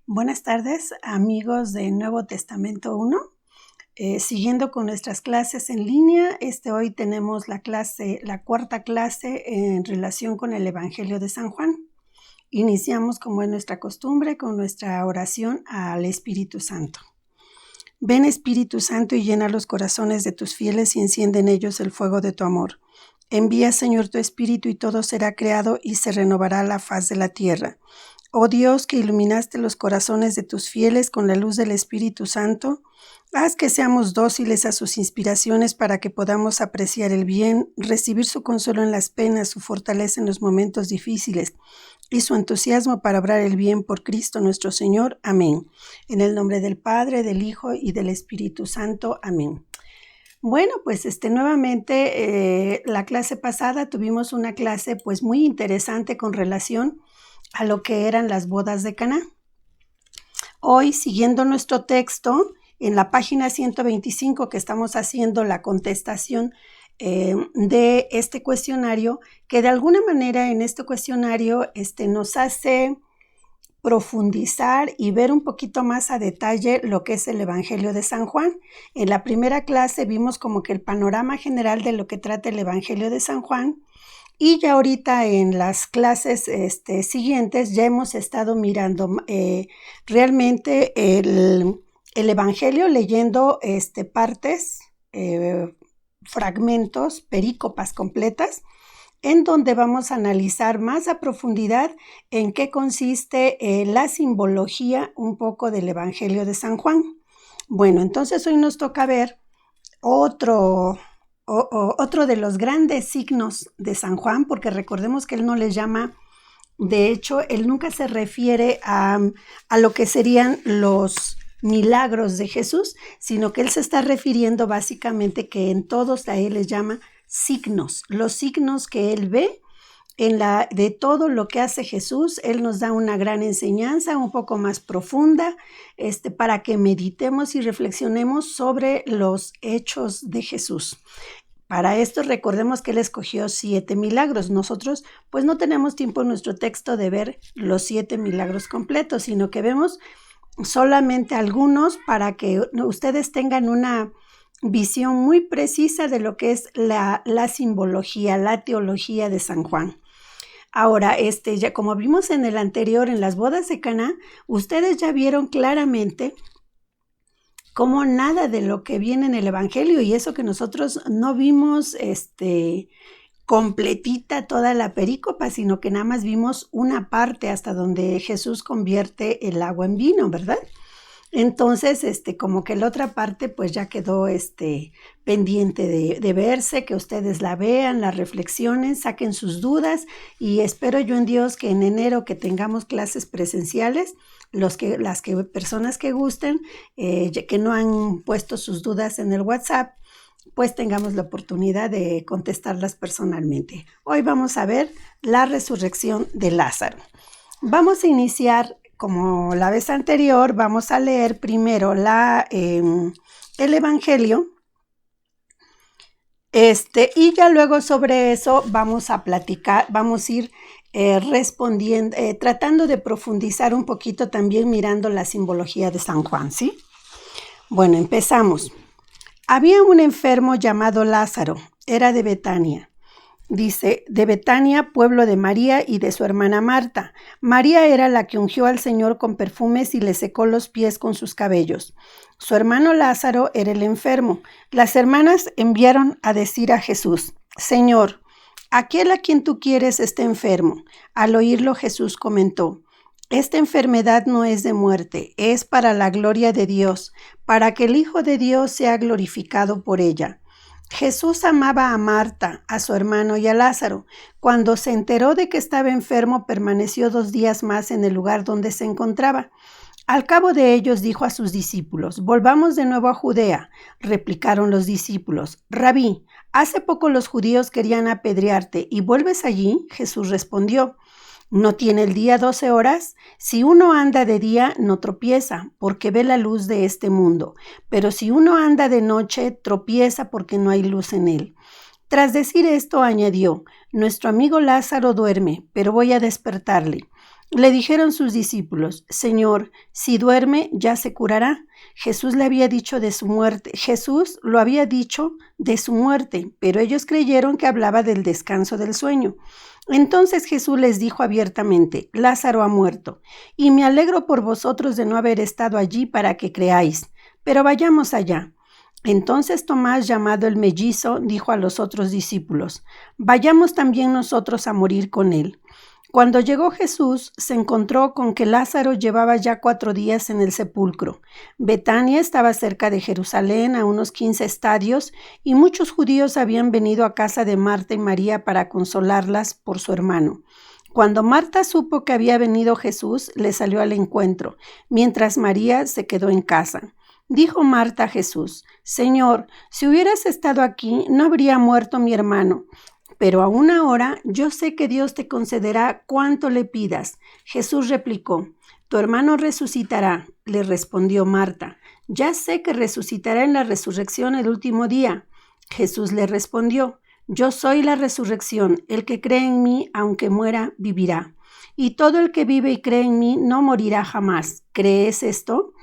Buenas tardes, amigos de Nuevo Testamento 1. Siguiendo con nuestras clases en línea, hoy tenemos la cuarta clase en relación con el Evangelio de San Juan. Iniciamos, como es nuestra costumbre, con nuestra oración al Espíritu Santo. Ven, Espíritu Santo, y llena los corazones de tus fieles y enciende en ellos el fuego de tu amor. Envía, Señor, tu Espíritu y todo será creado y se renovará la faz de la tierra. Oh Dios, que iluminaste los corazones de tus fieles con la luz del Espíritu Santo, haz que seamos dóciles a sus inspiraciones para que podamos apreciar el bien, recibir su consuelo en las penas, su fortaleza en los momentos difíciles y su entusiasmo para obrar el bien por Cristo nuestro Señor. Amén. En el nombre del Padre, del Hijo y del Espíritu Santo. Amén. Bueno, pues nuevamente la clase pasada tuvimos una clase pues muy interesante con relación a lo que eran las bodas de Caná. Hoy, siguiendo nuestro texto, en la página 125 que estamos haciendo la contestación de este cuestionario, que de alguna manera en este cuestionario nos hace profundizar y ver un poquito más a detalle lo que es el Evangelio de San Juan. En la primera clase vimos como que el panorama general de lo que trata el Evangelio de San Juan, y ya ahorita en las clases siguientes ya hemos estado mirando realmente el Evangelio, leyendo partes, fragmentos, perícopas completas, en donde vamos a analizar más a profundidad en qué consiste la simbología un poco del Evangelio de San Juan. Bueno, entonces hoy nos toca ver otro de los grandes signos de San Juan, porque recordemos que él no les llama, de hecho, él nunca se refiere a lo que serían los milagros de Jesús, sino que él se está refiriendo básicamente que en todos a él les llama signos, los signos que él ve de todo lo que hace Jesús. Él nos da una gran enseñanza un poco más profunda para que meditemos y reflexionemos sobre los hechos de Jesús. Para esto recordemos que él escogió 7 milagros. Nosotros pues no tenemos tiempo en nuestro texto de ver los 7 milagros completos, sino que vemos solamente algunos para que ustedes tengan una visión muy precisa de lo que es la simbología, la teología de San Juan. Ahora, ya como vimos en el anterior, en las bodas de Caná, ustedes ya vieron claramente cómo nada de lo que viene en el Evangelio, y eso que nosotros no vimos completita toda la perícopa, sino que nada más vimos una parte hasta donde Jesús convierte el agua en vino, ¿verdad? Entonces, como que la otra parte pues ya quedó pendiente de verse, que ustedes la vean, la reflexionen, saquen sus dudas, y espero yo en Dios que en enero que tengamos clases presenciales, personas que gusten, que no han puesto sus dudas en el WhatsApp, pues tengamos la oportunidad de contestarlas personalmente. Hoy vamos a ver la resurrección de Lázaro. Vamos a iniciar. Como la vez anterior, vamos a leer primero el Evangelio, y ya luego sobre eso vamos a platicar, vamos a ir respondiendo, tratando de profundizar un poquito también mirando la simbología de San Juan, ¿sí? Bueno, empezamos. Había un enfermo llamado Lázaro, era de Betania. Dice, de Betania, pueblo de María y de su hermana Marta. María era la que ungió al Señor con perfumes y le secó los pies con sus cabellos. Su hermano Lázaro era el enfermo. Las hermanas enviaron a decir a Jesús, Señor, aquel a quien tú quieres está enfermo. Al oírlo, Jesús comentó, esta enfermedad no es de muerte, es para la gloria de Dios, para que el Hijo de Dios sea glorificado por ella. Jesús amaba a Marta, a su hermano y a Lázaro. Cuando se enteró de que estaba enfermo, permaneció 2 días más en el lugar donde se encontraba. Al cabo de ellos dijo a sus discípulos, volvamos de nuevo a Judea. Replicaron los discípulos, Rabí, hace poco los judíos querían apedrearte, ¿y vuelves allí? Jesús respondió, ¿no tiene el día 12 horas? Si uno anda de día, no tropieza, porque ve la luz de este mundo. Pero si uno anda de noche, tropieza porque no hay luz en él. Tras decir esto, añadió, nuestro amigo Lázaro duerme, pero voy a despertarle. Le dijeron sus discípulos: Señor, si duerme, ya se curará. Jesús lo había dicho de su muerte, pero ellos creyeron que hablaba del descanso del sueño. Entonces Jesús les dijo abiertamente: Lázaro ha muerto, y me alegro por vosotros de no haber estado allí para que creáis. Pero vayamos allá. Entonces Tomás, llamado el mellizo, dijo a los otros discípulos: Vayamos también nosotros a morir con él. Cuando llegó Jesús, se encontró con que Lázaro llevaba ya 4 días en el sepulcro. Betania estaba cerca de Jerusalén, a unos 15 estadios, y muchos judíos habían venido a casa de Marta y María para consolarlas por su hermano. Cuando Marta supo que había venido Jesús, le salió al encuentro, mientras María se quedó en casa. Dijo Marta a Jesús: Señor, si hubieras estado aquí, no habría muerto mi hermano. Pero aún ahora yo sé que Dios te concederá cuanto le pidas. Jesús replicó: Tu hermano resucitará. Le respondió Marta: Ya sé que resucitará en la resurrección el último día. Jesús le respondió: Yo soy la resurrección. El que cree en mí, aunque muera, vivirá. Y todo el que vive y cree en mí no morirá jamás. ¿Crees esto?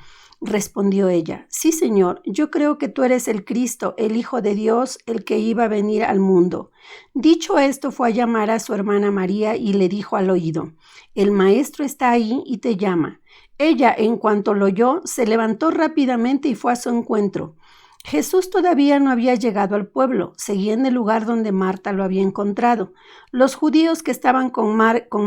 Respondió ella: Sí, Señor, yo creo que tú eres el Cristo, el Hijo de Dios, el que iba a venir al mundo. Dicho esto, fue a llamar a su hermana María y le dijo al oído: El Maestro está ahí y te llama. Ella, en cuanto lo oyó, se levantó rápidamente y fue a su encuentro. Jesús todavía no había llegado al pueblo, seguía en el lugar donde Marta lo había encontrado. Los judíos que estaban con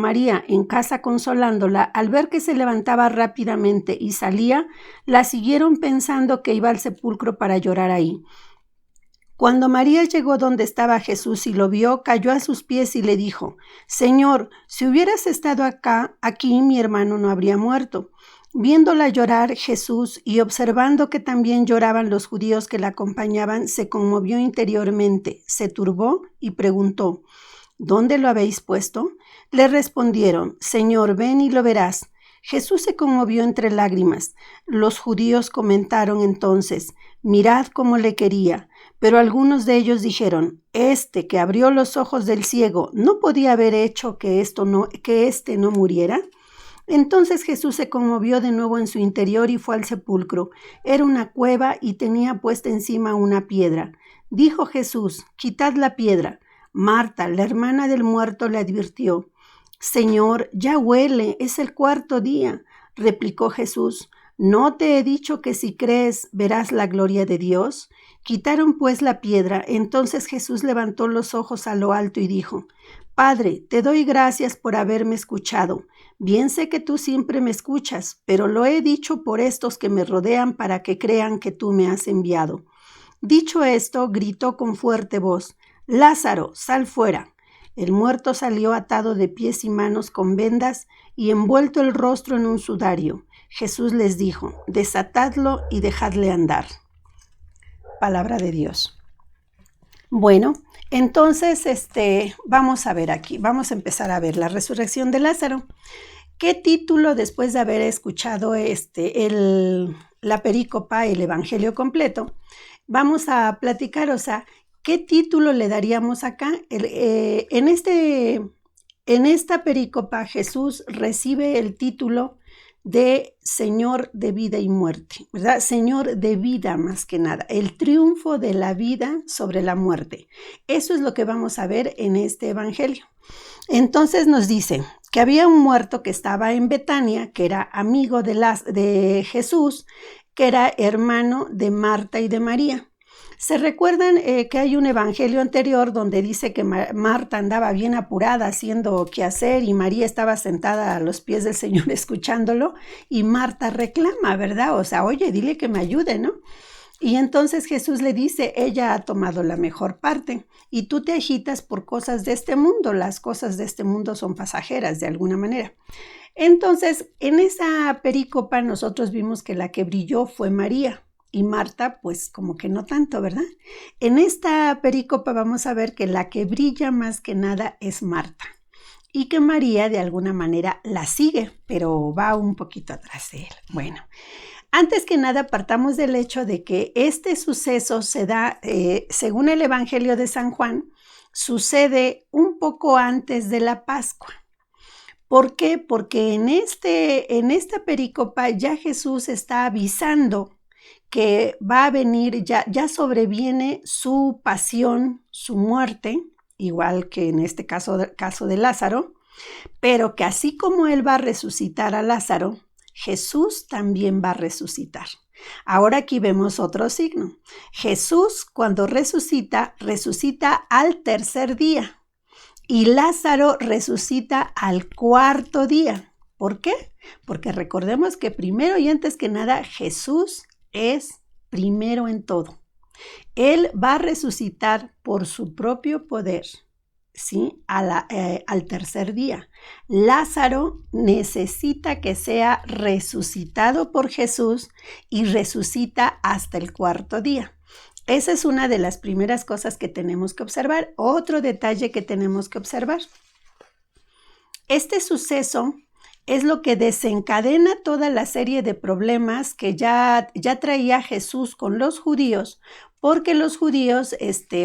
María en casa consolándola, al ver que se levantaba rápidamente y salía, la siguieron pensando que iba al sepulcro para llorar ahí. Cuando María llegó donde estaba Jesús y lo vio, cayó a sus pies y le dijo: Señor, si hubieras estado aquí mi hermano no habría muerto. Viéndola llorar, Jesús, y observando que también lloraban los judíos que la acompañaban, se conmovió interiormente, se turbó y preguntó: ¿Dónde lo habéis puesto? Le respondieron: Señor, ven y lo verás. Jesús se conmovió entre lágrimas. Los judíos comentaron entonces: Mirad cómo le quería. Pero algunos de ellos dijeron: Este que abrió los ojos del ciego, ¿no podía haber hecho que éste no muriera? Entonces Jesús se conmovió de nuevo en su interior y fue al sepulcro. Era una cueva y tenía puesta encima una piedra. Dijo Jesús: Quitad la piedra. Marta, la hermana del muerto, le advirtió: Señor, ya huele, es el 4º día. Replicó Jesús: ¿No te he dicho que si crees verás la gloria de Dios? Quitaron pues la piedra. Entonces Jesús levantó los ojos a lo alto y dijo: Padre, te doy gracias por haberme escuchado. Bien sé que tú siempre me escuchas, pero lo he dicho por estos que me rodean para que crean que tú me has enviado. Dicho esto, gritó con fuerte voz: Lázaro, sal fuera. El muerto salió atado de pies y manos con vendas y envuelto el rostro en un sudario. Jesús les dijo: Desatadlo y dejadle andar. Palabra de Dios. Bueno, entonces vamos a ver aquí, vamos a empezar a ver la resurrección de Lázaro. ¿Qué título, después de haber escuchado la perícopa, el evangelio completo, vamos a platicar? O sea, ¿qué título le daríamos acá? En esta perícopa Jesús recibe el título de Señor de vida y muerte, ¿verdad? Señor de vida más que nada, el triunfo de la vida sobre la muerte. Eso es lo que vamos a ver en este evangelio. Entonces nos dice que había un muerto que estaba en Betania, que era amigo de Jesús, que era hermano de Marta y de María. ¿Se recuerdan que hay un evangelio anterior donde dice que Marta andaba bien apurada haciendo qué hacer y María estaba sentada a los pies del Señor escuchándolo? Y Marta reclama, ¿verdad? O sea, oye, dile que me ayude, ¿no? Y entonces Jesús le dice: ella ha tomado la mejor parte y tú te agitas por cosas de este mundo. Las cosas de este mundo son pasajeras de alguna manera. Entonces, en esa perícopa nosotros vimos que la que brilló fue María. Y Marta, pues como que no tanto, ¿verdad? En esta perícopa vamos a ver que la que brilla más que nada es Marta. Y que María de alguna manera la sigue, pero va un poquito atrás de él. Bueno, antes que nada partamos del hecho de que este suceso se da, según el Evangelio de San Juan, sucede un poco antes de la Pascua. ¿Por qué? Porque en esta pericopa ya Jesús está avisando que va a venir, ya sobreviene su pasión, su muerte, igual que en este caso de Lázaro, pero que así como él va a resucitar a Lázaro, Jesús también va a resucitar. Ahora aquí vemos otro signo. Jesús, cuando resucita, resucita al tercer día y Lázaro resucita al cuarto día. ¿Por qué? Porque recordemos que primero y antes que nada, Jesús es primero en todo. Él va a resucitar por su propio poder, ¿sí? Al tercer día. Lázaro necesita que sea resucitado por Jesús y resucita hasta el cuarto día. Esa es una de las primeras cosas que tenemos que observar. Otro detalle que tenemos que observar. Este suceso es lo que desencadena toda la serie de problemas que ya traía Jesús con los judíos, porque los judíos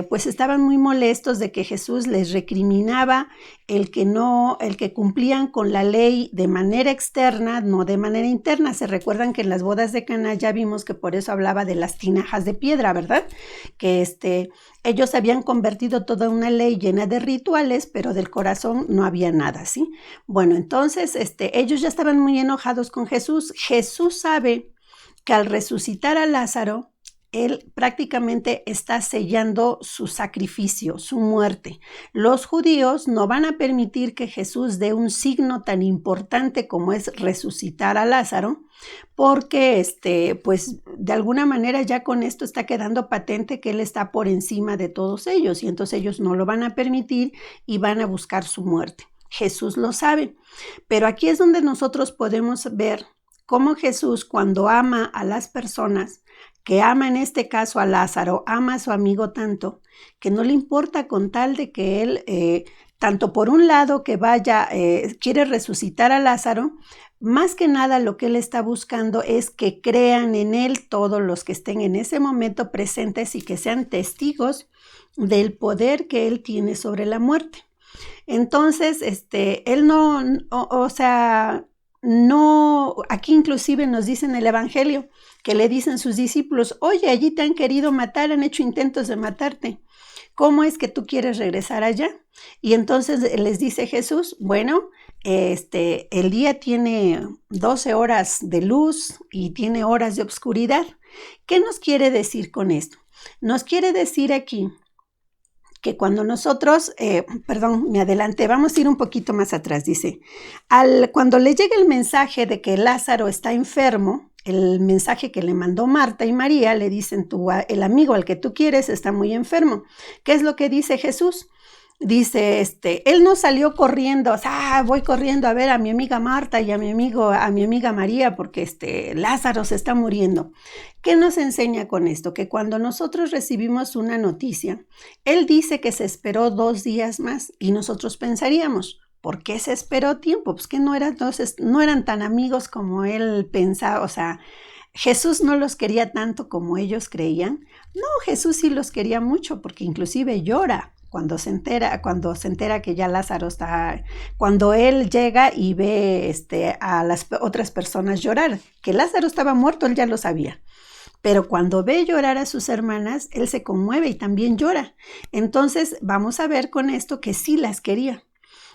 pues estaban muy molestos de que Jesús les recriminaba el que cumplían con la ley de manera externa, no de manera interna. Se recuerdan que en las bodas de Caná ya vimos que por eso hablaba de las tinajas de piedra, ¿verdad? Que ellos habían convertido toda una ley llena de rituales, pero del corazón no había nada, ¿sí? Bueno, entonces ellos ya estaban muy enojados con Jesús. Jesús sabe que al resucitar a Lázaro, él prácticamente está sellando su sacrificio, su muerte. Los judíos no van a permitir que Jesús dé un signo tan importante como es resucitar a Lázaro, porque pues de alguna manera ya con esto está quedando patente que él está por encima de todos ellos y entonces ellos no lo van a permitir y van a buscar su muerte. Jesús lo sabe, pero aquí es donde nosotros podemos ver cómo Jesús, cuando ama a las personas, que ama en este caso a Lázaro, ama a su amigo tanto, que no le importa con tal de que él, tanto por un lado que quiere resucitar a Lázaro, más que nada lo que él está buscando es que crean en él todos los que estén en ese momento presentes y que sean testigos del poder que él tiene sobre la muerte. Entonces, él no, aquí inclusive nos dice en el Evangelio que le dicen sus discípulos, oye, allí te han querido matar, han hecho intentos de matarte. ¿Cómo es que tú quieres regresar allá? Y entonces les dice Jesús, bueno, el día tiene 12 horas de luz y tiene horas de oscuridad. ¿Qué nos quiere decir con esto? Nos quiere decir aquí que cuando nosotros, me adelanté, vamos a ir un poquito más atrás, dice, cuando le llega el mensaje de que Lázaro está enfermo, el mensaje que le mandó Marta y María, le dicen, el amigo al que tú quieres está muy enfermo. ¿Qué es lo que dice Jesús? Dice, él no salió corriendo, voy corriendo a ver a mi amiga Marta y a mi amiga María porque Lázaro se está muriendo. ¿Qué nos enseña con esto? Que cuando nosotros recibimos una noticia, él dice que se esperó 2 días más y nosotros pensaríamos, ¿por qué se esperó tiempo? Pues que no eran tan amigos como él pensaba, Jesús no los quería tanto como ellos creían. No, Jesús sí los quería mucho porque inclusive llora cuando se entera que ya Lázaro está, cuando él llega y ve a las otras personas llorar, que Lázaro estaba muerto, él ya lo sabía. Pero cuando ve llorar a sus hermanas, él se conmueve y también llora. Entonces vamos a ver con esto que sí las quería.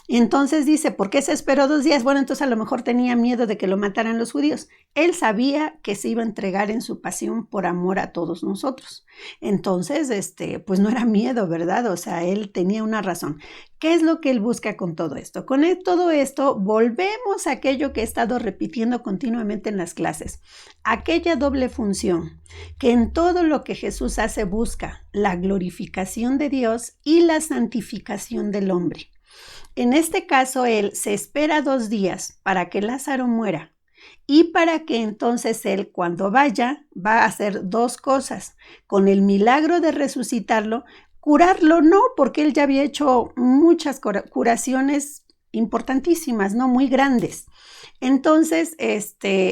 Entonces dice, ¿por qué se esperó 2 días? Bueno, entonces a lo mejor tenía miedo de que lo mataran los judíos. Él sabía que se iba a entregar en su pasión por amor a todos nosotros. Entonces, pues no era miedo, ¿verdad? Él tenía una razón. ¿Qué es lo que él busca con todo esto? Con todo esto volvemos a aquello que he estado repitiendo continuamente en las clases. Aquella doble función que en todo lo que Jesús hace busca la glorificación de Dios y la santificación del hombre. En este caso, él se espera 2 días para que Lázaro muera y para que entonces él, cuando vaya, va a hacer 2 cosas. Con el milagro de resucitarlo, curarlo no, porque él ya había hecho muchas curaciones importantísimas, ¿no? Muy grandes. Entonces,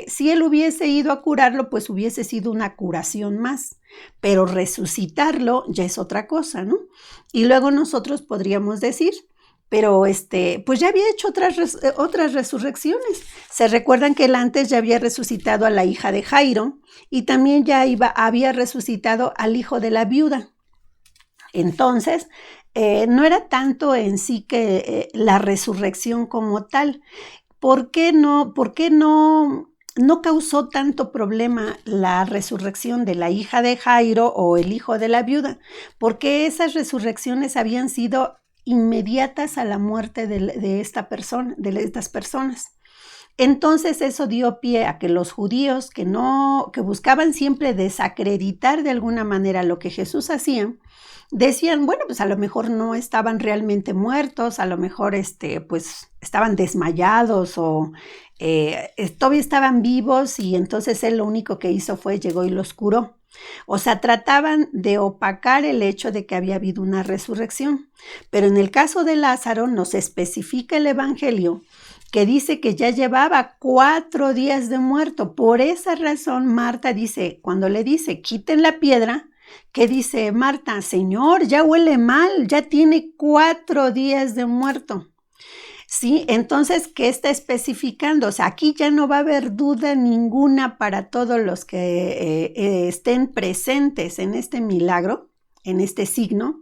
si él hubiese ido a curarlo, pues hubiese sido una curación más. Pero resucitarlo ya es otra cosa, ¿no? Y luego nosotros podríamos decir pero pues ya había hecho otras resurrecciones. Se recuerdan que él antes ya había resucitado a la hija de Jairo y también ya había resucitado al hijo de la viuda. Entonces, no era tanto en sí que la resurrección como tal. ¿Por qué no causó tanto problema la resurrección de la hija de Jairo o el hijo de la viuda? Porque esas resurrecciones habían sido inmediatas a la muerte de estas personas. Entonces eso dio pie a que los judíos que buscaban siempre desacreditar de alguna manera lo que Jesús hacía, decían, bueno, pues a lo mejor no estaban realmente muertos, a lo mejor pues estaban desmayados o todavía estaban vivos, y entonces él lo único que hizo llegó y los curó. O sea, trataban de opacar el hecho de que había habido una resurrección. Pero en el caso de Lázaro nos especifica el Evangelio que dice que ya llevaba 4 días de muerto. Por esa razón Marta dice, cuando le dice, quiten la piedra, ¿qué dice Marta? Señor, ya huele mal, ya tiene 4 días de muerto. ¿Sí? Entonces, ¿qué está especificando? O sea, aquí ya no va a haber duda ninguna para todos los que estén presentes en este milagro, en este signo,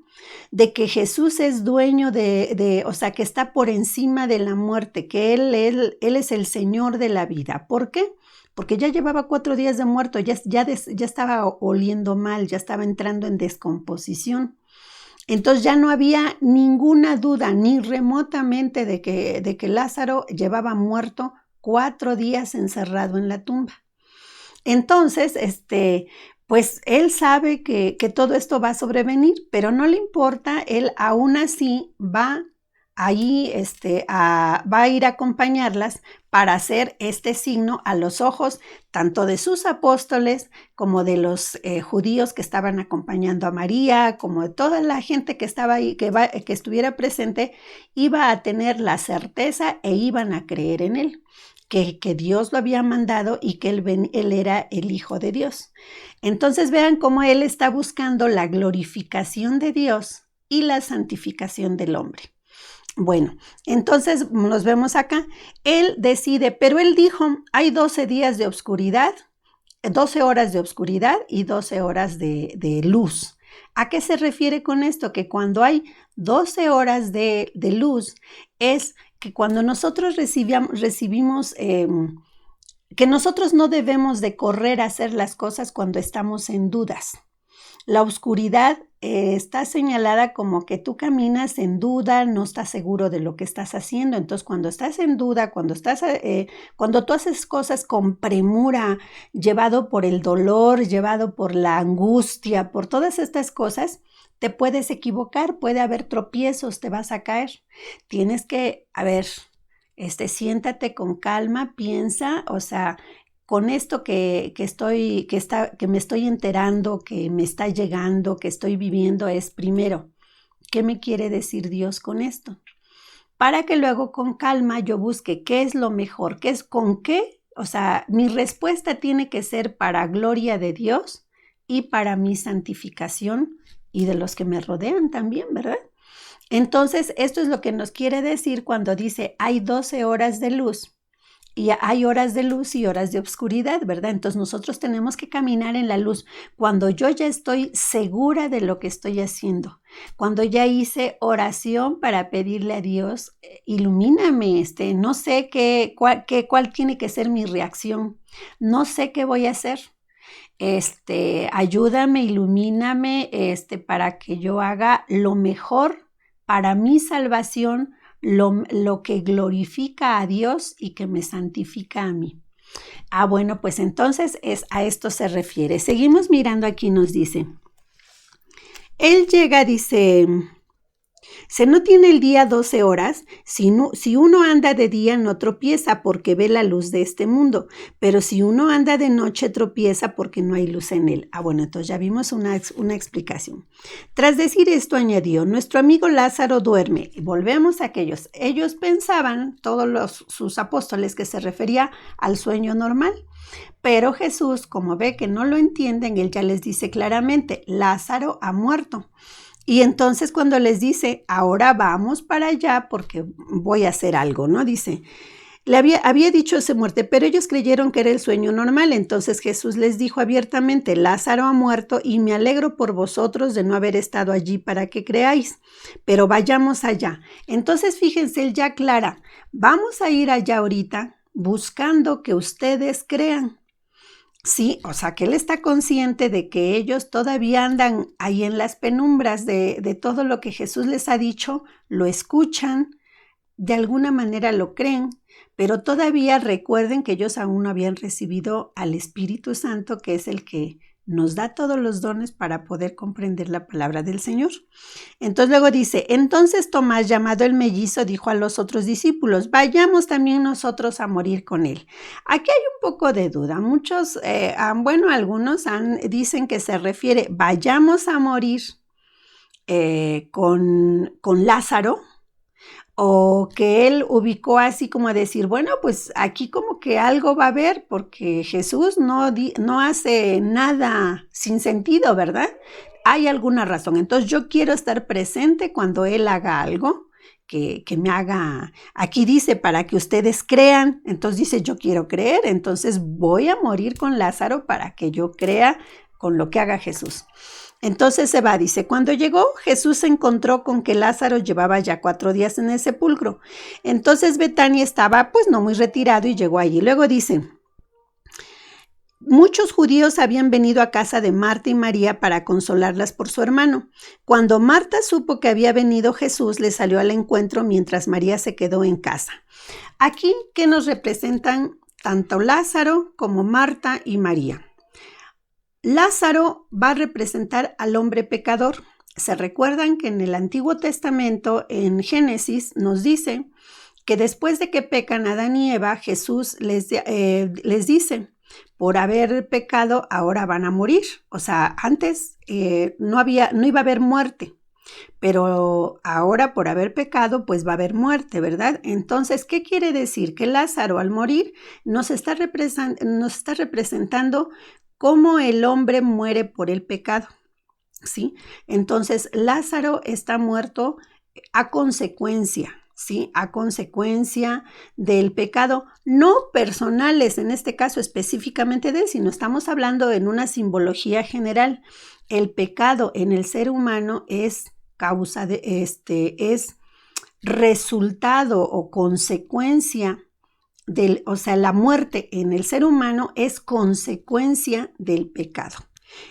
de que Jesús es dueño o sea, que está por encima de la muerte, que Él es el Señor de la vida. ¿Por qué? Porque ya llevaba 4 días de muerto, ya estaba oliendo mal, ya estaba entrando en descomposición. Entonces ya no había ninguna duda, ni remotamente, de que Lázaro llevaba muerto 4 días encerrado en la tumba. Entonces, pues él sabe que todo esto va a sobrevenir, pero no le importa, él aún así va ahí va a ir a acompañarlas para hacer este signo a los ojos tanto de sus apóstoles como de los judíos que estaban acompañando a María, como de toda la gente que estaba ahí, que estuviera presente, iba a tener la certeza e iban a creer en él, que Dios lo había mandado y que él era el Hijo de Dios. Entonces vean cómo él está buscando la glorificación de Dios y la santificación del hombre. Bueno, entonces nos vemos acá. Él decide, pero él dijo, hay 12 días de oscuridad, 12 horas de oscuridad y 12 horas de luz. ¿A qué se refiere con esto? Que cuando hay 12 horas de luz, es que cuando nosotros recibimos que nosotros no debemos de correr a hacer las cosas cuando estamos en dudas. La oscuridad está señalada como que tú caminas en duda, no estás seguro de lo que estás haciendo. Entonces, cuando estás en duda, cuando tú haces cosas con premura, llevado por el dolor, llevado por la angustia, por todas estas cosas, te puedes equivocar, puede haber tropiezos, te vas a caer. Tienes que, siéntate con calma, piensa, o sea, con esto que me estoy enterando, que me está llegando, que estoy viviendo, es primero, ¿qué me quiere decir Dios con esto? Para que luego con calma yo busque qué es lo mejor, qué es con qué, o sea, mi respuesta tiene que ser para gloria de Dios y para mi santificación y de los que me rodean también, ¿verdad? Entonces, esto es lo que nos quiere decir cuando dice hay 12 horas de luz. Y hay horas de luz y horas de oscuridad, ¿verdad? Entonces nosotros tenemos que caminar en la luz cuando yo ya estoy segura de lo que estoy haciendo, cuando ya hice oración para pedirle a Dios, ilumíname, no sé cuál tiene que ser mi reacción, no sé qué voy a hacer. Ayúdame, ilumíname, para que yo haga lo mejor para mi salvación, lo que glorifica a Dios y que me santifica a mí. Bueno, pues entonces a esto se refiere. Seguimos mirando aquí, nos dice. Él llega, dice, ¿se no tiene el día 12 horas? Si uno anda de día no tropieza porque ve la luz de este mundo, pero si uno anda de noche tropieza porque no hay luz en él. Bueno, entonces ya vimos una explicación. Tras decir esto añadió, nuestro amigo Lázaro duerme. Y volvemos a aquellos. Ellos pensaban, todos sus apóstoles, que se refería al sueño normal. Pero Jesús, como ve que no lo entienden, él ya les dice claramente, Lázaro ha muerto. Y entonces cuando les dice, ahora vamos para allá porque voy a hacer algo, ¿no? Dice, había dicho su muerte, pero ellos creyeron que era el sueño normal. Entonces Jesús les dijo abiertamente, Lázaro ha muerto y me alegro por vosotros de no haber estado allí para que creáis, pero vayamos allá. Entonces fíjense, él ya aclara, vamos a ir allá ahorita buscando que ustedes crean. Sí, o sea que él está consciente de que ellos todavía andan ahí en las penumbras de todo lo que Jesús les ha dicho, lo escuchan, de alguna manera lo creen, pero todavía recuerden que ellos aún no habían recibido al Espíritu Santo, que es el que nos da todos los dones para poder comprender la palabra del Señor. Entonces luego dice, entonces Tomás, llamado el mellizo, dijo a los otros discípulos, vayamos también nosotros a morir con él. Aquí hay un poco de duda. Muchos, algunos dicen que se refiere, vayamos a morir con Lázaro, o que él ubicó así como a decir, bueno, pues aquí como que algo va a haber, porque Jesús no hace nada sin sentido, ¿verdad? Hay alguna razón. Entonces yo quiero estar presente cuando él haga algo que me haga, aquí dice, para que ustedes crean. Entonces dice, yo quiero creer, entonces voy a morir con Lázaro para que yo crea con lo que haga Jesús. Entonces se va, dice, cuando llegó, Jesús se encontró con que Lázaro llevaba ya 4 días en el sepulcro. Entonces Betania estaba pues no muy retirado y llegó allí. Luego dice, muchos judíos habían venido a casa de Marta y María para consolarlas por su hermano. Cuando Marta supo que había venido Jesús, le salió al encuentro mientras María se quedó en casa. Aquí que nos representan tanto Lázaro como Marta y María. Lázaro va a representar al hombre pecador. Se recuerdan que en el Antiguo Testamento, en Génesis, nos dice que después de que pecan Adán y Eva, Jesús les dice, por haber pecado, ahora van a morir. O sea, antes no iba a haber muerte, pero ahora por haber pecado, pues va a haber muerte, ¿verdad? Entonces, ¿qué quiere decir? Que Lázaro al morir nos está representando cómo el hombre muere por el pecado, ¿sí? Entonces, Lázaro está muerto a consecuencia, ¿sí? A consecuencia del pecado, no personales, en este caso específicamente de él, sino estamos hablando en una simbología general. El pecado en el ser humano es causa es resultado o consecuencia la muerte en el ser humano es consecuencia del pecado.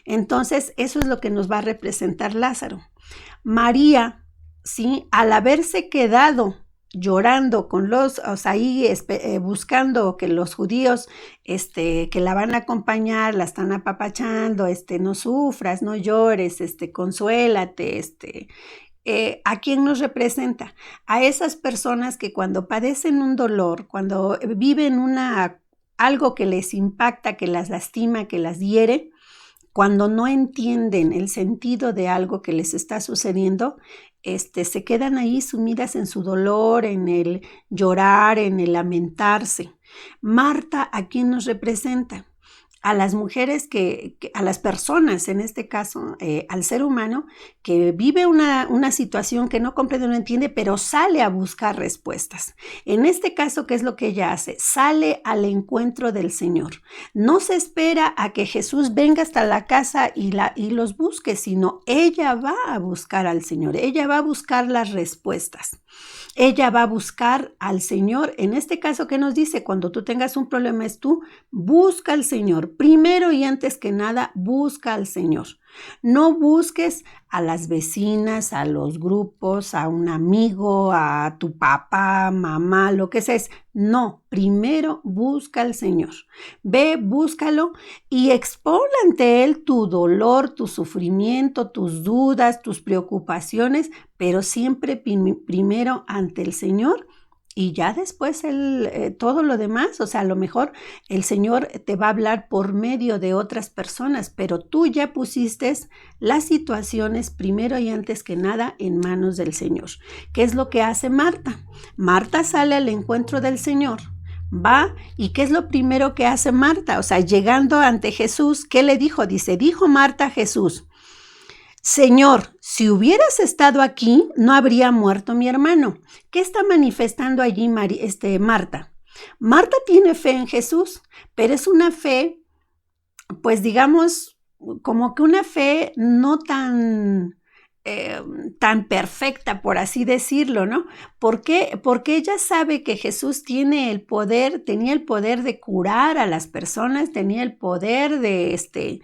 Entonces, eso es lo que nos va a representar Lázaro. María, ¿sí? Al haberse quedado llorando con buscando que los judíos que la van a acompañar, la están apapachando, no sufras, no llores, consuélate, ¿a quién nos representa? A esas personas que cuando padecen un dolor, cuando viven algo que les impacta, que las lastima, que las hiere, cuando no entienden el sentido de algo que les está sucediendo, se quedan ahí sumidas en su dolor, en el llorar, en el lamentarse. Marta, ¿a quién nos representa? A las mujeres a las personas, en este caso, al ser humano, que vive una situación que no comprende, no entiende, pero sale a buscar respuestas. En este caso, ¿qué es lo que ella hace? Sale al encuentro del Señor. No se espera a que Jesús venga hasta la casa y los busque, sino ella va a buscar al Señor. Ella va a buscar las respuestas. Ella va a buscar al Señor. En este caso, ¿qué nos dice? Cuando tú tengas un problema, tú busca al Señor. Primero y antes que nada, busca al Señor. No busques a las vecinas, a los grupos, a un amigo, a tu papá, mamá, lo que sea. No, primero busca al Señor. Ve, búscalo y expon ante Él tu dolor, tu sufrimiento, tus dudas, tus preocupaciones, pero siempre primero ante el Señor. Y ya después todo lo demás, o sea, a lo mejor el Señor te va a hablar por medio de otras personas, pero tú ya pusiste las situaciones primero y antes que nada en manos del Señor. ¿Qué es lo que hace Marta? Marta sale al encuentro del Señor, va, ¿y qué es lo primero que hace Marta? O sea, llegando ante Jesús, ¿qué le dijo? Dijo Marta a Jesús, Señor, si hubieras estado aquí, no habría muerto mi hermano. ¿Qué está manifestando allí Marta? Marta tiene fe en Jesús, pero es una fe, pues digamos, como que una fe no tan perfecta, por así decirlo, ¿no? ¿Por qué? Porque ella sabe que Jesús tenía el poder de curar a las personas, tenía el poder de,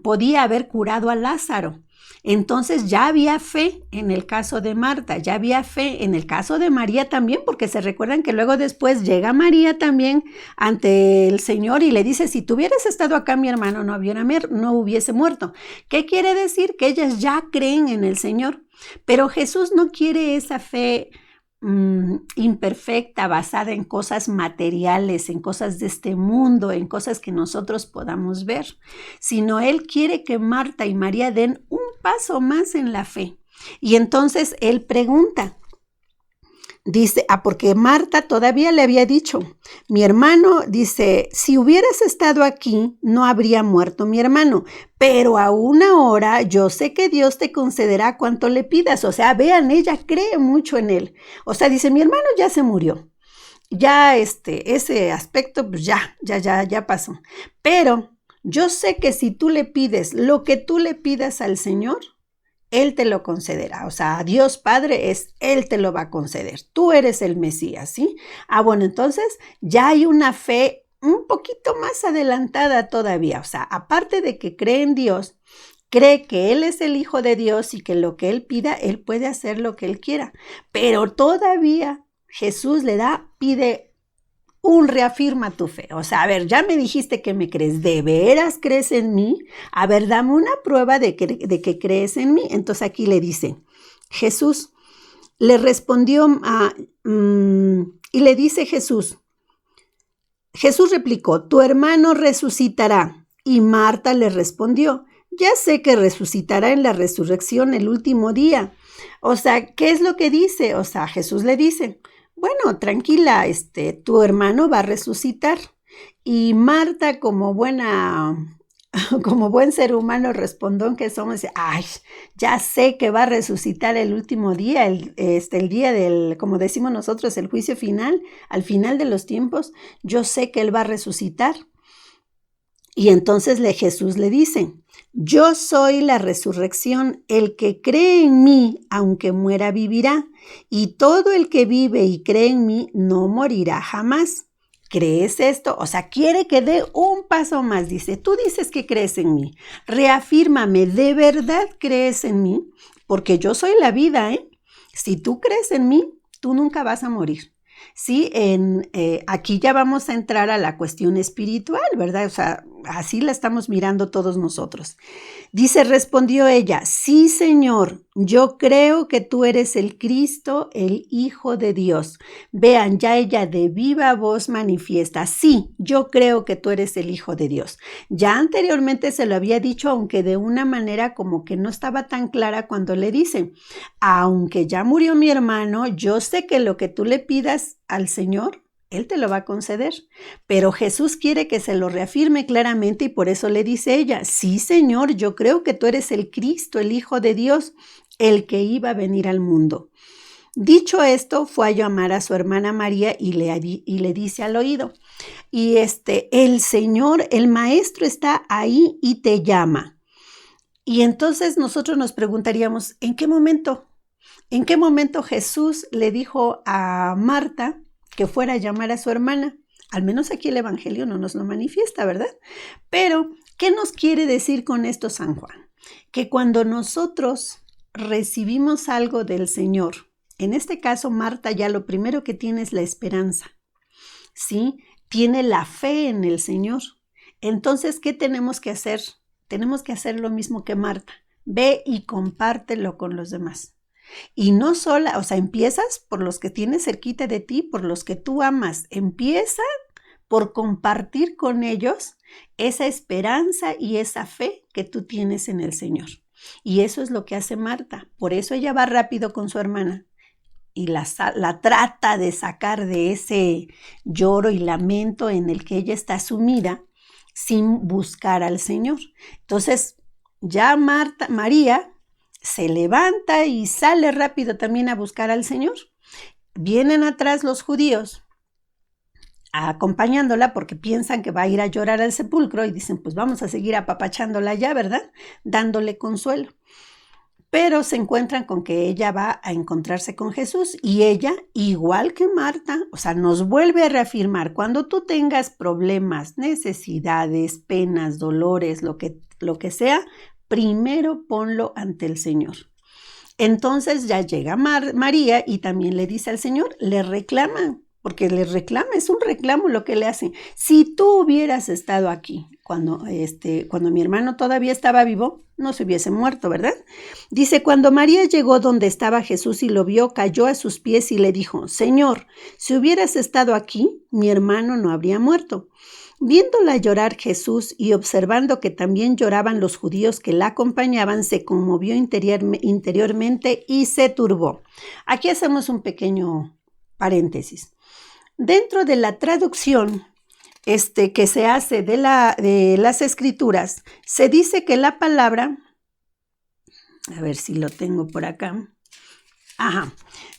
podía haber curado a Lázaro. Entonces ya había fe en el caso de Marta, ya había fe en el caso de María también, porque se recuerdan que luego después llega María también ante el Señor y le dice, si tú hubieras estado acá, mi hermano no hubiese muerto. ¿Qué quiere decir? Que ellas ya creen en el Señor, pero Jesús no quiere esa fe imperfecta, basada en cosas materiales, en cosas de este mundo, en cosas que nosotros podamos ver, sino Él quiere que Marta y María den un paso más en la fe. Y entonces Él pregunta, dice, porque Marta todavía le había dicho, mi hermano, dice, si hubieras estado aquí, no habría muerto mi hermano, pero aún ahora yo sé que Dios te concederá cuanto le pidas. O sea, vean, ella cree mucho en él. O sea, dice, mi hermano ya se murió. Ya ese aspecto, pues ya pasó. Pero yo sé que si tú le pides lo que tú le pidas al Señor, Él te lo concederá. O sea, a Dios Padre Él te lo va a conceder. Tú eres el Mesías, ¿sí? Bueno, entonces ya hay una fe un poquito más adelantada todavía. O sea, aparte de que cree en Dios, cree que Él es el Hijo de Dios y que lo que Él pida, Él puede hacer lo que Él quiera. Pero todavía Jesús pide reafirma tu fe. O sea, a ver, ya me dijiste que me crees. ¿De veras crees en mí? A ver, dame una prueba de que crees en mí. Entonces aquí le dice, Jesús le respondió y le dice Jesús replicó, tu hermano resucitará. Y Marta le respondió, ya sé que resucitará en la resurrección el último día. O sea, ¿qué es lo que dice? O sea, Jesús le dice, bueno, tranquila, tu hermano va a resucitar. Y Marta, como buen ser humano respondón que somos, dice, ay, ya sé que va a resucitar el último día, el día del, como decimos nosotros, el juicio final, al final de los tiempos, yo sé que Él va a resucitar. Y entonces Jesús le dice, yo soy la resurrección, el que cree en mí, aunque muera, vivirá, y todo el que vive y cree en mí no morirá jamás. ¿Crees esto? O sea, quiere que dé un paso más. Dice, tú dices que crees en mí. Reafírmame, ¿de verdad crees en mí? Porque yo soy la vida, ¿eh? Si tú crees en mí, tú nunca vas a morir. Sí, aquí ya vamos a entrar a la cuestión espiritual, ¿verdad? O sea, así la estamos mirando todos nosotros. Dice, respondió ella, sí, Señor, yo creo que tú eres el Cristo, el Hijo de Dios. Vean, ya ella de viva voz manifiesta, sí, yo creo que tú eres el Hijo de Dios. Ya anteriormente se lo había dicho, aunque de una manera como que no estaba tan clara cuando le dice, aunque ya murió mi hermano, yo sé que lo que tú le pidas al Señor, Él te lo va a conceder. Pero Jesús quiere que se lo reafirme claramente y por eso le dice ella, sí, Señor, yo creo que tú eres el Cristo, el Hijo de Dios, el que iba a venir al mundo. Dicho esto, fue a llamar a su hermana María y le dice al oído, y el Señor, el Maestro está ahí y te llama. Y entonces nosotros nos preguntaríamos, ¿en qué momento Jesús le dijo a Marta que fuera a llamar a su hermana? Al menos aquí el Evangelio no nos lo manifiesta, ¿verdad? Pero, ¿qué nos quiere decir con esto San Juan? Que cuando nosotros recibimos algo del Señor, en este caso Marta ya lo primero que tiene es la esperanza, ¿sí? Tiene la fe en el Señor. Entonces, ¿qué tenemos que hacer? Tenemos que hacer lo mismo que Marta. Ve y compártelo con los demás. Y no sola, o sea, empiezas por los que tienes cerquita de ti, por los que tú amas. Empieza por compartir con ellos esa esperanza y esa fe que tú tienes en el Señor. Y eso es lo que hace Marta. Por eso ella va rápido con su hermana y la trata de sacar de ese lloro y lamento en el que ella está sumida sin buscar al Señor. Entonces, ya María se levanta y sale rápido también a buscar al Señor. Vienen atrás los judíos acompañándola porque piensan que va a ir a llorar al sepulcro y dicen, pues vamos a seguir apapachándola ya, ¿verdad? Dándole consuelo. Pero se encuentran con que ella va a encontrarse con Jesús y ella, igual que Marta, o sea, nos vuelve a reafirmar, cuando tú tengas problemas, necesidades, penas, dolores, lo que sea, primero ponlo ante el Señor. Entonces ya llega María y también le dice al Señor, le reclama, porque le reclama, es un reclamo lo que le hacen. Si tú hubieras estado aquí cuando mi hermano todavía estaba vivo, no se hubiese muerto, ¿verdad? Dice, cuando María llegó donde estaba Jesús y lo vio, cayó a sus pies y le dijo, Señor, si hubieras estado aquí, mi hermano no habría muerto. Viéndola llorar Jesús y observando que también lloraban los judíos que la acompañaban, se conmovió interiormente y se turbó. Aquí hacemos un pequeño paréntesis. Dentro de la traducción que se hace de las escrituras, se dice que la palabra, a ver si lo tengo por acá,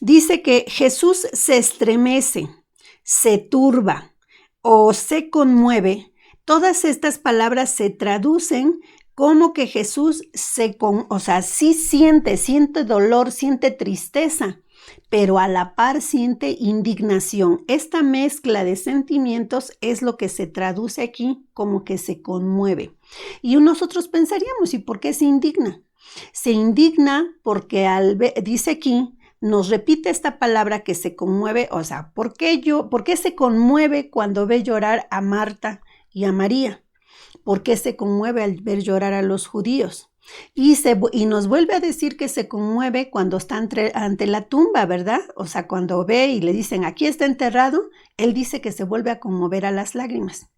dice que Jesús se estremece, se turba o se conmueve. Todas estas palabras se traducen como que Jesús sí siente dolor, siente tristeza, pero a la par siente indignación. Esta mezcla de sentimientos es lo que se traduce aquí como que se conmueve. Y nosotros pensaríamos, ¿y por qué se indigna? Se indigna porque dice aquí, nos repite esta palabra que se conmueve, o sea, ¿por qué se conmueve cuando ve llorar a Marta y a María? ¿Por qué se conmueve al ver llorar a los judíos? Y nos vuelve a decir que se conmueve cuando está ante la tumba, ¿verdad? O sea, cuando ve y le dicen, aquí está enterrado, él dice que se vuelve a conmover a las lágrimas.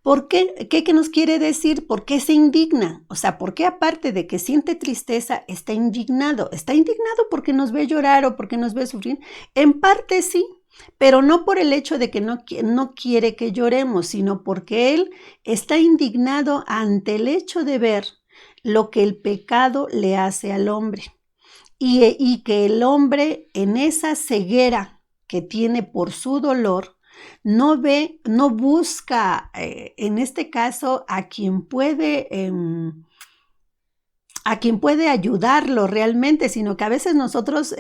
¿Por qué? ¿Qué nos quiere decir? ¿Por qué se indigna? O sea, ¿por qué aparte de que siente tristeza, está indignado? ¿Está indignado porque nos ve llorar o porque nos ve sufrir? En parte sí, pero no por el hecho de que no quiere que lloremos, sino porque él está indignado ante el hecho de ver lo que el pecado le hace al hombre y que el hombre en esa ceguera que tiene por su dolor, no busca, en este caso, a quien puede ayudarlo realmente, sino que a veces nosotros,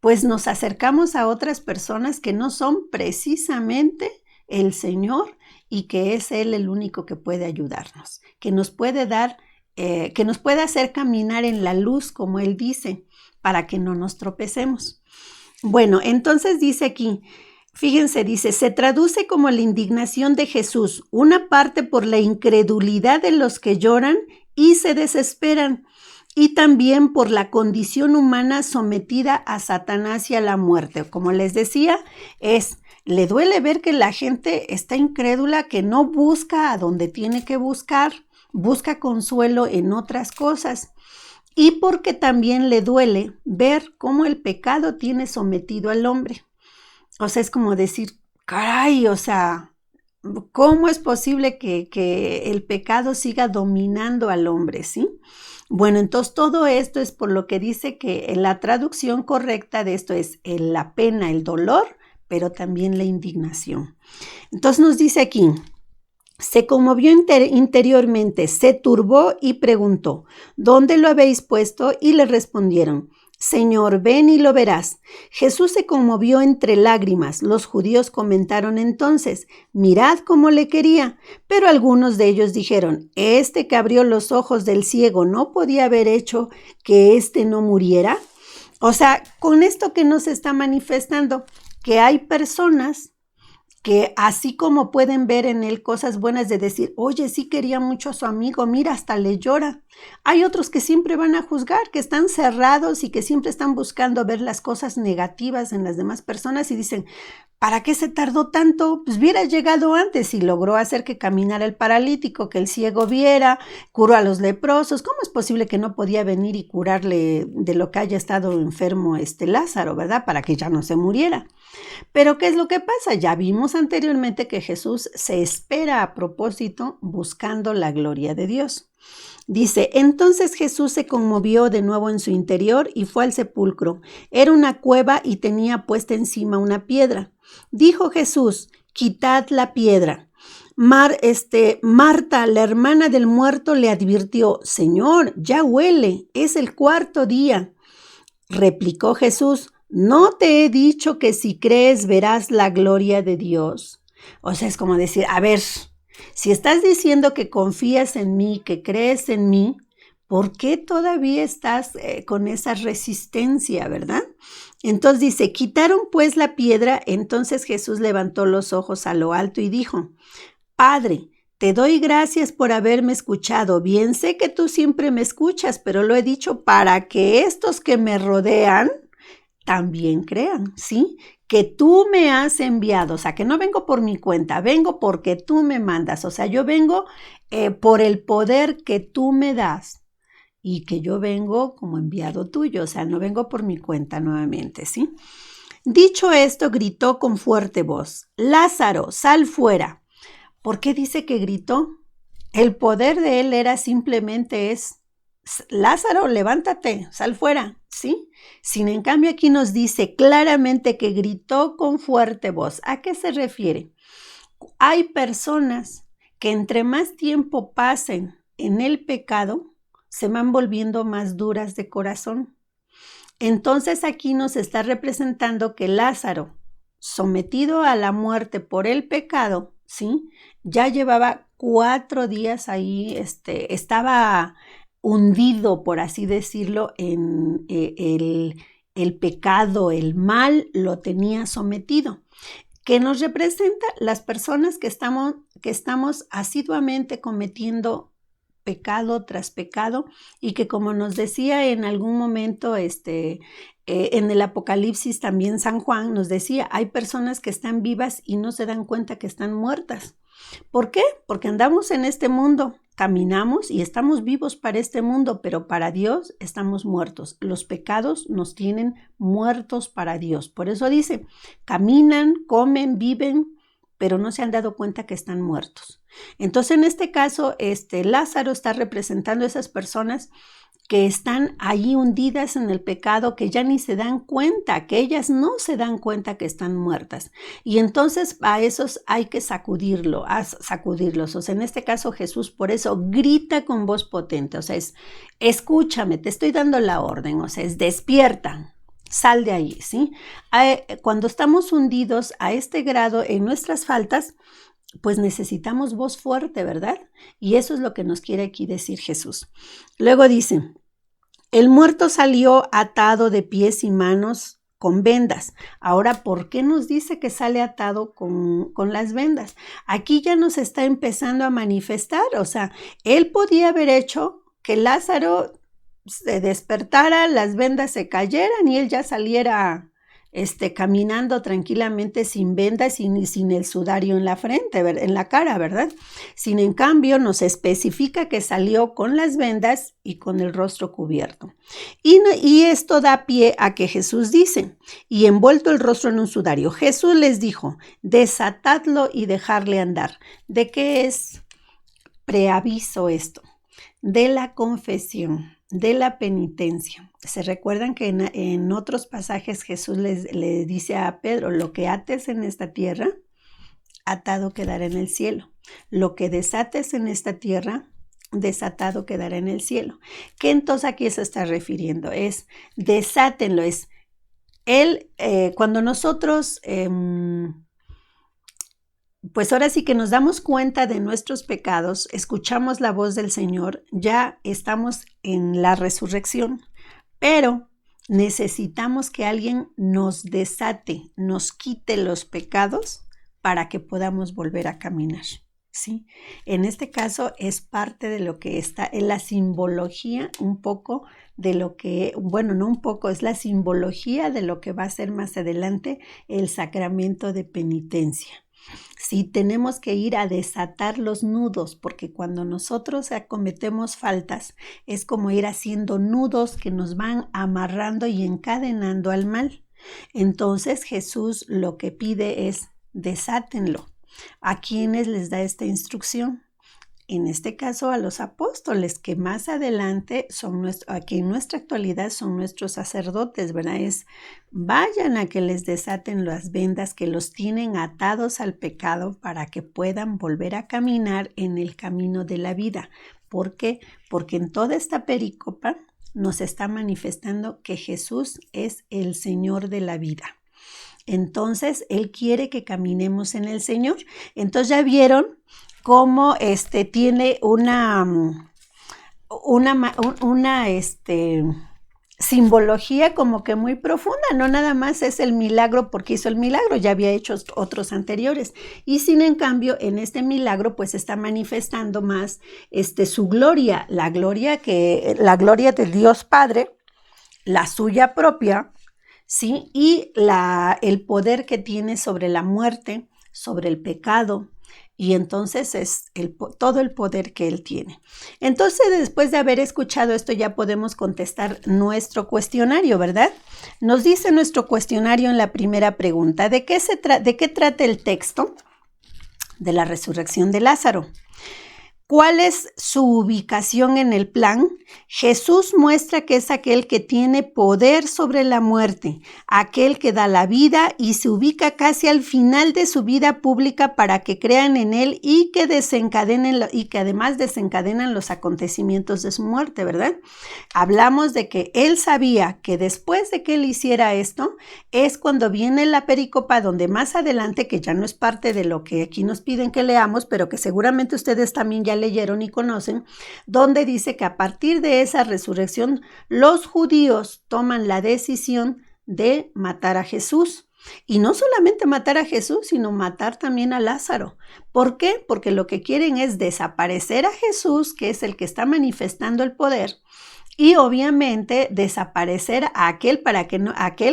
pues nos acercamos a otras personas que no son precisamente el Señor y que es Él el único que puede ayudarnos, que nos puede dar, que nos puede hacer caminar en la luz, como Él dice, para que no nos tropecemos. Bueno, entonces dice aquí, fíjense, dice, se traduce como la indignación de Jesús, una parte por la incredulidad de los que lloran y se desesperan, y también por la condición humana sometida a Satanás y a la muerte. Como les decía, le duele ver que la gente está incrédula, que no busca a donde tiene que buscar, busca consuelo en otras cosas. Y porque también le duele ver cómo el pecado tiene sometido al hombre. O sea, es como decir, caray, o sea, ¿cómo es posible que el pecado siga dominando al hombre, sí? Bueno, entonces todo esto es por lo que dice que la traducción correcta de esto es la pena, el dolor, pero también la indignación. Entonces nos dice aquí, se conmovió interiormente, se turbó y preguntó, ¿dónde lo habéis puesto? Y le respondieron, Señor, ven y lo verás. Jesús se conmovió entre lágrimas. Los judíos comentaron entonces, mirad cómo le quería. Pero algunos de ellos dijeron, este que abrió los ojos del ciego no podía haber hecho que éste no muriera. O sea, con esto que nos está manifestando, que hay personas que así como pueden ver en él cosas buenas de decir, oye, sí quería mucho a su amigo, mira, hasta le llora. Hay otros que siempre van a juzgar, que están cerrados y que siempre están buscando ver las cosas negativas en las demás personas y dicen, ¿para qué se tardó tanto? Pues hubiera llegado antes y logró hacer que caminara el paralítico, que el ciego viera, curó a los leprosos. ¿Cómo es posible que no podía venir y curarle de lo que haya estado enfermo Lázaro, verdad? Para que ya no se muriera. Pero ¿qué es lo que pasa? Ya vimos anteriormente que Jesús se espera a propósito buscando la gloria de Dios. Dice, entonces Jesús se conmovió de nuevo en su interior y fue al sepulcro. Era una cueva y tenía puesta encima una piedra. Dijo Jesús, quitad la piedra. Marta, la hermana del muerto, le advirtió, Señor, ya huele, es el cuarto día. Replicó Jesús, ¿no te he dicho que si crees verás la gloria de Dios? O sea, es como decir, a ver, si estás diciendo que confías en mí, que crees en mí, ¿por qué todavía estás con esa resistencia, verdad? Entonces dice, quitaron pues la piedra, entonces Jesús levantó los ojos a lo alto y dijo, Padre, te doy gracias por haberme escuchado. Bien sé que tú siempre me escuchas, pero lo he dicho para que estos que me rodean también crean, ¿sí? Que tú me has enviado, o sea, que no vengo por mi cuenta, vengo porque tú me mandas, o sea, yo vengo por el poder que tú me das y que yo vengo como enviado tuyo, o sea, no vengo por mi cuenta nuevamente, ¿sí? Dicho esto, gritó con fuerte voz, Lázaro, sal fuera. ¿Por qué dice que gritó? El poder de él era simplemente Lázaro, levántate, sal fuera, ¿sí? Sin en cambio aquí nos dice claramente que gritó con fuerte voz. ¿A qué se refiere? Hay personas que entre más tiempo pasen en el pecado, se van volviendo más duras de corazón. Entonces aquí nos está representando que Lázaro, sometido a la muerte por el pecado, ¿sí? Ya llevaba 4 días ahí, estaba hundido, por así decirlo, en el pecado, el mal lo tenía sometido. Que nos representa las personas que estamos asiduamente cometiendo pecado tras pecado y que, como nos decía en algún momento en el Apocalipsis también San Juan nos decía, hay personas que están vivas y no se dan cuenta que están muertas. ¿Por qué? Porque andamos en este mundo, caminamos y estamos vivos para este mundo, pero para Dios estamos muertos. Los pecados nos tienen muertos para Dios. Por eso dice, caminan, comen, viven, pero no se han dado cuenta que están muertos. Entonces, en este caso, Lázaro está representando a esas personas que están ahí hundidas en el pecado, que ya ni se dan cuenta, que ellas no se dan cuenta que están muertas. Y entonces a esos hay que sacudirlos. O sea, en este caso Jesús por eso grita con voz potente, o sea, escúchame, te estoy dando la orden, o sea, despierta. Sal de ahí, ¿sí? Cuando estamos hundidos a este grado en nuestras faltas, pues necesitamos voz fuerte, ¿verdad? Y eso es lo que nos quiere aquí decir Jesús. Luego dice, el muerto salió atado de pies y manos con vendas. Ahora, ¿por qué nos dice que sale atado con las vendas? Aquí ya nos está empezando a manifestar, o sea, él podía haber hecho que Lázaro se despertara, las vendas se cayeran y él ya saliera caminando tranquilamente sin vendas y sin el sudario en la frente, en la cara, ¿verdad? Sin en cambio nos especifica que salió con las vendas y con el rostro cubierto. Y esto da pie a que Jesús dice, y envuelto el rostro en un sudario, Jesús les dijo, desatadlo y dejarle andar. ¿De qué es preaviso esto? De la confesión, de la penitencia. Se recuerdan que en otros pasajes Jesús le dice a Pedro, lo que ates en esta tierra, atado quedará en el cielo. Lo que desates en esta tierra, desatado quedará en el cielo. ¿Qué entonces aquí se está refiriendo? Es desátenlo, es él, cuando nosotros... pues ahora sí que nos damos cuenta de nuestros pecados, escuchamos la voz del Señor, ya estamos en la resurrección, pero necesitamos que alguien nos desate, nos quite los pecados para que podamos volver a caminar, ¿sí? En este caso es parte de lo que está en la simbología un poco de lo que, bueno, no un poco, es la simbología de lo que va a ser más adelante el sacramento de penitencia. Sí, tenemos que ir a desatar los nudos, porque cuando nosotros cometemos faltas, es como ir haciendo nudos que nos van amarrando y encadenando al mal. Entonces Jesús lo que pide es desátenlo. ¿A quiénes les da esta instrucción? En este caso a los apóstoles, que más adelante que en nuestra actualidad son nuestros sacerdotes, ¿verdad? Vayan a que les desaten las vendas que los tienen atados al pecado para que puedan volver a caminar en el camino de la vida. ¿Por qué? Porque en toda esta pericopa nos está manifestando que Jesús es el Señor de la vida. Entonces, Él quiere que caminemos en el Señor. Entonces, ya vieron cómo tiene una simbología como que muy profunda. No nada más es el milagro porque hizo el milagro, ya había hecho otros anteriores. Y sin en cambio, en este milagro, pues está manifestando más su gloria, la gloria del Dios Padre, la suya propia, ¿sí? Y el poder que tiene sobre la muerte, sobre el pecado, y entonces es todo el poder que Él tiene. Entonces, después de haber escuchado esto, ya podemos contestar nuestro cuestionario, ¿verdad? Nos dice nuestro cuestionario en la primera pregunta, ¿de qué trata el texto de la resurrección de Lázaro? ¿Cuál es su ubicación en el plan? Jesús muestra que es aquel que tiene poder sobre la muerte, aquel que da la vida y se ubica casi al final de su vida pública para que crean en él y que además desencadenan los acontecimientos de su muerte, ¿verdad? Hablamos de que él sabía que después de que él hiciera esto, es cuando viene la pericopa donde más adelante, que ya no es parte de lo que aquí nos piden que leamos, pero que seguramente ustedes también ya leyeron y conocen, donde dice que a partir de esa resurrección los judíos toman la decisión de matar a Jesús. Y no solamente matar a Jesús, sino matar también a Lázaro. ¿Por qué? Porque lo que quieren es desaparecer a Jesús, que es el que está manifestando el poder, y obviamente desaparecer a aquel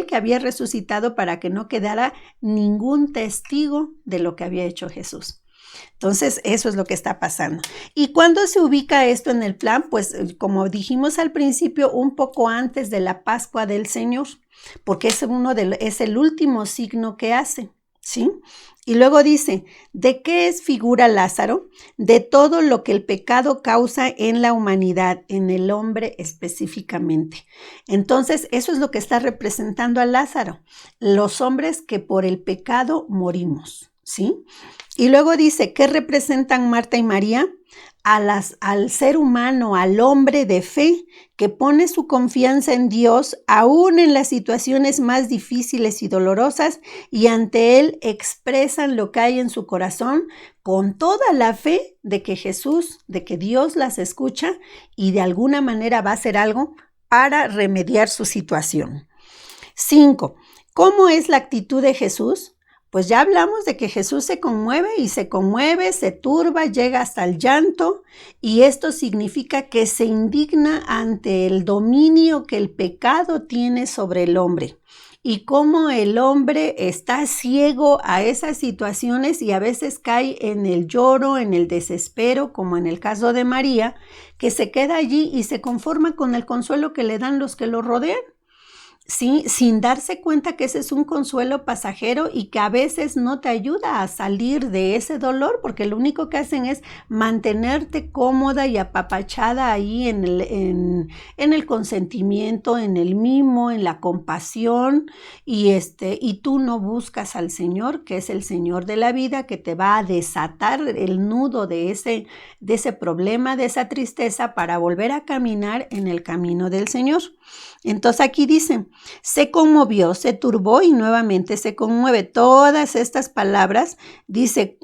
que había resucitado para que no quedara ningún testigo de lo que había hecho Jesús. Entonces, eso es lo que está pasando. ¿Y cuándo se ubica esto en el plan? Pues, como dijimos al principio, un poco antes de la Pascua del Señor, porque es el último signo que hace, ¿sí? Y luego dice, ¿de qué es figura Lázaro? De todo lo que el pecado causa en la humanidad, en el hombre específicamente. Entonces, eso es lo que está representando a Lázaro, los hombres que por el pecado morimos, ¿sí? Y luego dice, ¿qué representan Marta y María? Al ser humano, al hombre de fe que pone su confianza en Dios aún en las situaciones más difíciles y dolorosas, y ante Él expresan lo que hay en su corazón con toda la fe de que Dios las escucha y de alguna manera va a hacer algo para remediar su situación. 5. ¿Cómo es la actitud de Jesús? Pues ya hablamos de que Jesús se conmueve, se turba, llega hasta el llanto, y esto significa que se indigna ante el dominio que el pecado tiene sobre el hombre y cómo el hombre está ciego a esas situaciones y a veces cae en el lloro, en el desespero, como en el caso de María, que se queda allí y se conforma con el consuelo que le dan los que lo rodean. Sí, sin darse cuenta que ese es un consuelo pasajero y que a veces no te ayuda a salir de ese dolor, porque lo único que hacen es mantenerte cómoda y apapachada ahí en el consentimiento, en el mimo, en la compasión, y tú no buscas al Señor, que es el Señor de la vida, que te va a desatar el nudo de ese problema, de esa tristeza, para volver a caminar en el camino del Señor. Entonces aquí dicen, se conmovió, se turbó y nuevamente se conmueve. Todas estas palabras, dice,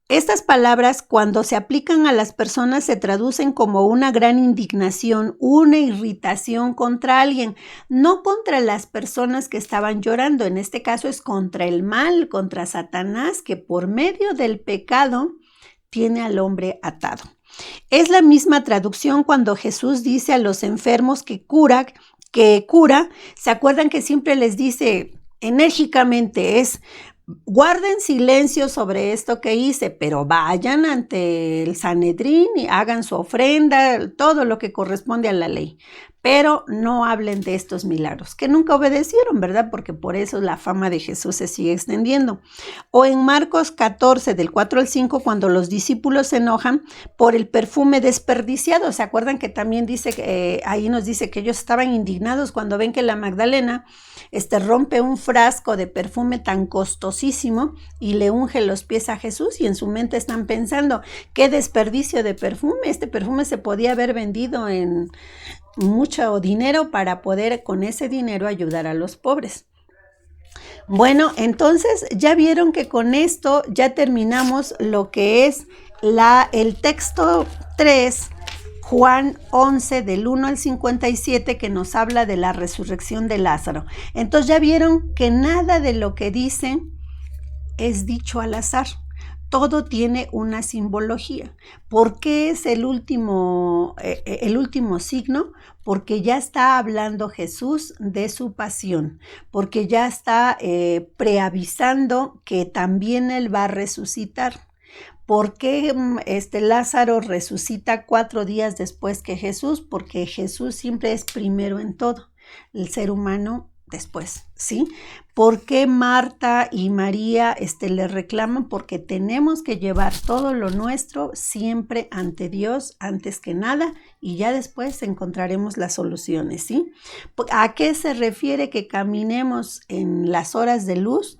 estas palabras cuando se aplican a las personas se traducen como una gran indignación, una irritación contra alguien, no contra las personas que estaban llorando. En este caso es contra el mal, contra Satanás, que por medio del pecado tiene al hombre atado. Es la misma traducción cuando Jesús dice a los enfermos que cura. ¿Se acuerdan que siempre les dice enérgicamente? Guarden silencio sobre esto que hice, pero vayan ante el Sanedrín y hagan su ofrenda, todo lo que corresponde a la ley, pero no hablen de estos milagros, que nunca obedecieron, ¿verdad? Porque por eso la fama de Jesús se sigue extendiendo. O en Marcos 14, del 4 al 5, cuando los discípulos se enojan por el perfume desperdiciado. ¿Se acuerdan que también dice, ahí nos dice que ellos estaban indignados cuando ven que la Magdalena rompe un frasco de perfume tan costosísimo y le unge los pies a Jesús, y en su mente están pensando, qué desperdicio de perfume, este perfume se podía haber vendido en mucho dinero para poder con ese dinero ayudar a los pobres. Bueno, entonces ya vieron que con esto ya terminamos lo que es el texto 3, Juan 11, del 1 al 57, que nos habla de la resurrección de Lázaro. Entonces ya vieron que nada de lo que dicen es dicho al azar. Todo tiene una simbología. ¿Por qué es el último signo? Porque ya está hablando Jesús de su pasión, porque ya está preavisando que también Él va a resucitar. ¿Por qué Lázaro resucita 4 días después que Jesús? Porque Jesús siempre es primero en todo, el ser humano después, ¿sí? ¿Por qué Marta y María le reclaman? Porque tenemos que llevar todo lo nuestro siempre ante Dios antes que nada, y ya después encontraremos las soluciones, ¿sí? ¿A qué se refiere que caminemos en las horas de luz?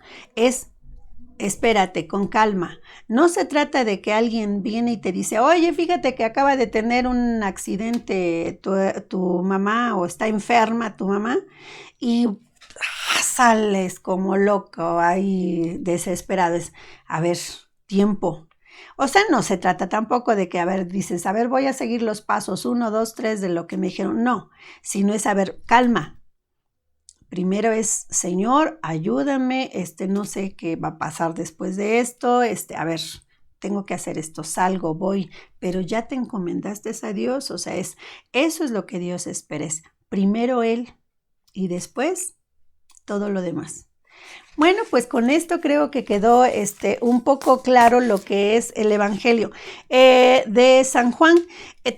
Espérate, con calma. No se trata de que alguien viene y te dice, oye, fíjate que acaba de tener un accidente tu mamá, o está enferma tu mamá, y sales como loco ahí desesperado. A ver, tiempo. O sea, no se trata tampoco de que, dices, voy a seguir los pasos 1, 2, 3 de lo que me dijeron. No, sino es, calma. Primero es, Señor, ayúdame, no sé qué va a pasar después de esto, tengo que hacer esto, salgo, voy, pero ya te encomendaste a Dios, o sea, eso es lo que Dios espera, primero Él y después todo lo demás. Bueno, pues con esto creo que quedó un poco claro lo que es el Evangelio de San Juan.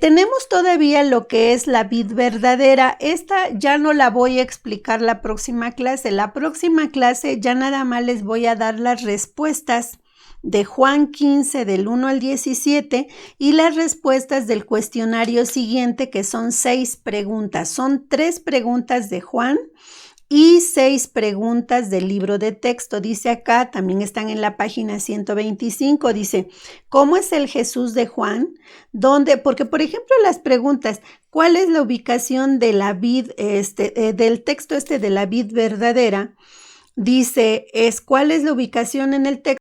Tenemos todavía lo que es la vid verdadera. Esta ya no la voy a explicar la próxima clase. La próxima clase ya nada más les voy a dar las respuestas de Juan 15 del 1 al 17 y las respuestas del cuestionario siguiente, que son 6 preguntas. Son 3 preguntas de Juan y 6 preguntas del libro de texto. Dice acá, también están en la página 125, dice, ¿cómo es el Jesús de Juan? ¿Dónde? Porque, por ejemplo, las preguntas, ¿cuál es la ubicación de la vid, del texto de la vid verdadera? Dice, ¿cuál es la ubicación en el texto?